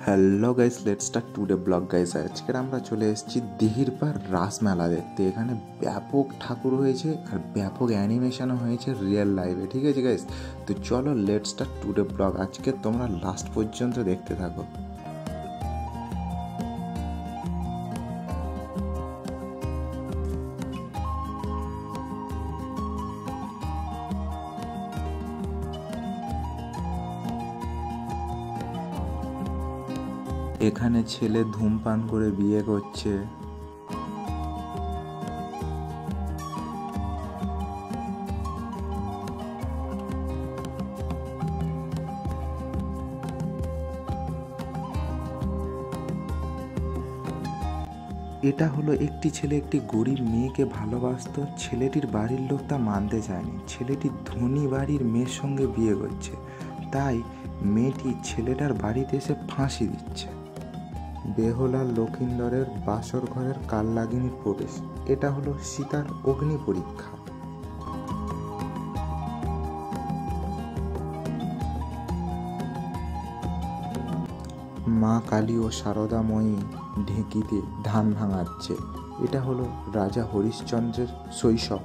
Hello guys, let's start today blog guys. আজকের আমরা চলে এসেছি দিঘির পাড় রাস মেলা দেখতে। এখানে ব্যাপক ঠাকুর হয়েছে আর ব্যাপক অ্যানিমেশনও হয়েছে রিয়েল লাইফে। ঠিক আছে গাইস, তো চলো লেটস স্টার্ট টুডে ব্লগ। আজকে তোমরা লাস্ট পর্যন্ত দেখতে থাকো। এখানে ছেলে ধূমপান করে বিয়ে করছে। এটা হলো একটি ছেলে একটি গরিব মেয়েকে ভালোবাসতো। ছেলেটির বাড়ির লোক তা মানতে চায়নি। ছেলেটি ধনী বাড়ির মেয়ের সঙ্গে বিয়ে করছে, তাই মেয়েটি ছেলেটার বাড়িতে এসে ফাঁসি দিচ্ছে। বেহুলার লক্ষিন্দরের বাসর ঘরের কালনাগিনীর প্রবেশ। এটা হলো সীতার অগ্নি পরীক্ষা। মা কালী ও শারদাময়ী ঢেঁকিতে ধান ভাঙাচ্ছে। এটা হলো রাজা হরিশ্চন্দ্রের শৈশব।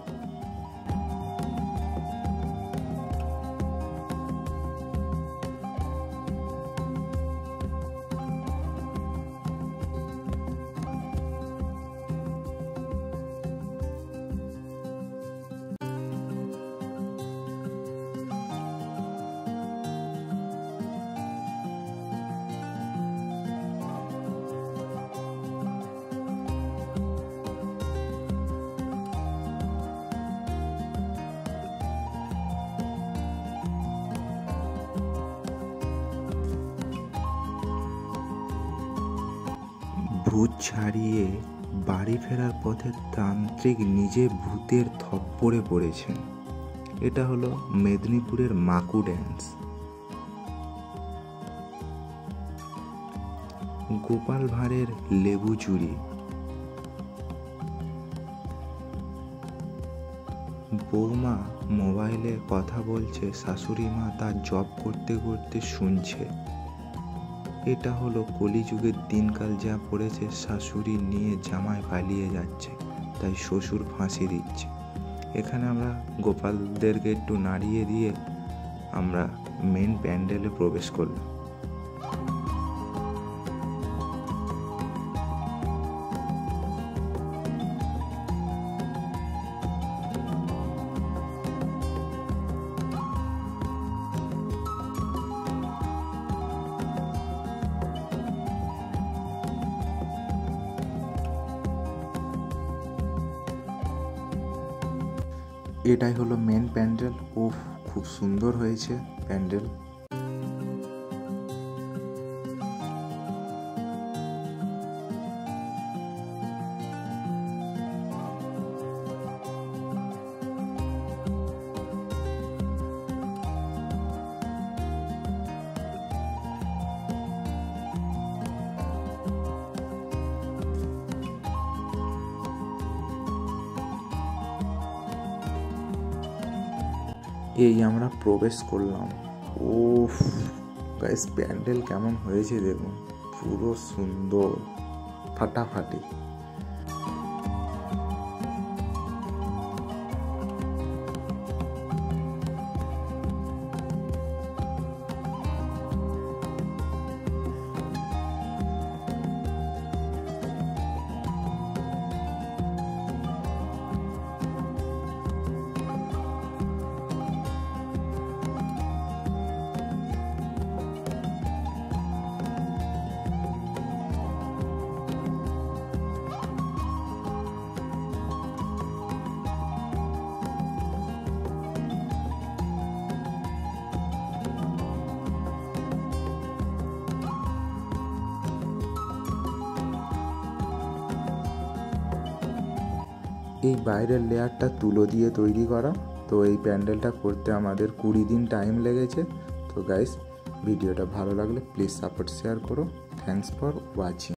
ভূত ছাড়িয়ে বাড়ি ফেরার পথে তান্ত্রিক নিজে ভূতের থপ্পড়ে পড়েছেন। এটা হলো মেদিনীপুরের মাকু ড্যান্স। গোপাল ভাঁড়ের লেবু চুরি। বৌমা মোবাইলে কথা বলছে, শাশুড়ি মা তার জব করতে করতে শুনছে। এটা হলো কলিযুগের দিনকাল যা পড়েছে। শাশুড়ি নিয়ে জামাই পালিয়ে যাচ্ছে, তাই শ্বশুর ফাঁসি দিচ্ছে। এখানে আমরা গোপালদেরকে একটু নাড়িয়ে দিয়ে আমরা মেন প্যান্ডেলে প্রবেশ করলাম। এটাই হলো মেন প্যান্ডেল। ওফ, খুব সুন্দর হয়েছে প্যান্ডেল। এই আমরা প্রবেশ করলাম। ওফ গাইস, প্যান্ডেল কেমন হয়েছে দেখুন, পুরো সুন্দর ফাটাফাটি। এই বাইরের লেয়ারটা তুলো দিয়ে তৈরি করা। তো এই প্যান্ডেলটা করতে আমাদের 20 দিন টাইম লেগেছে। তো গাইস, ভিডিওটা ভালো লাগলে প্লিজ সাপোর্ট শেয়ার করো। Thanks for watching.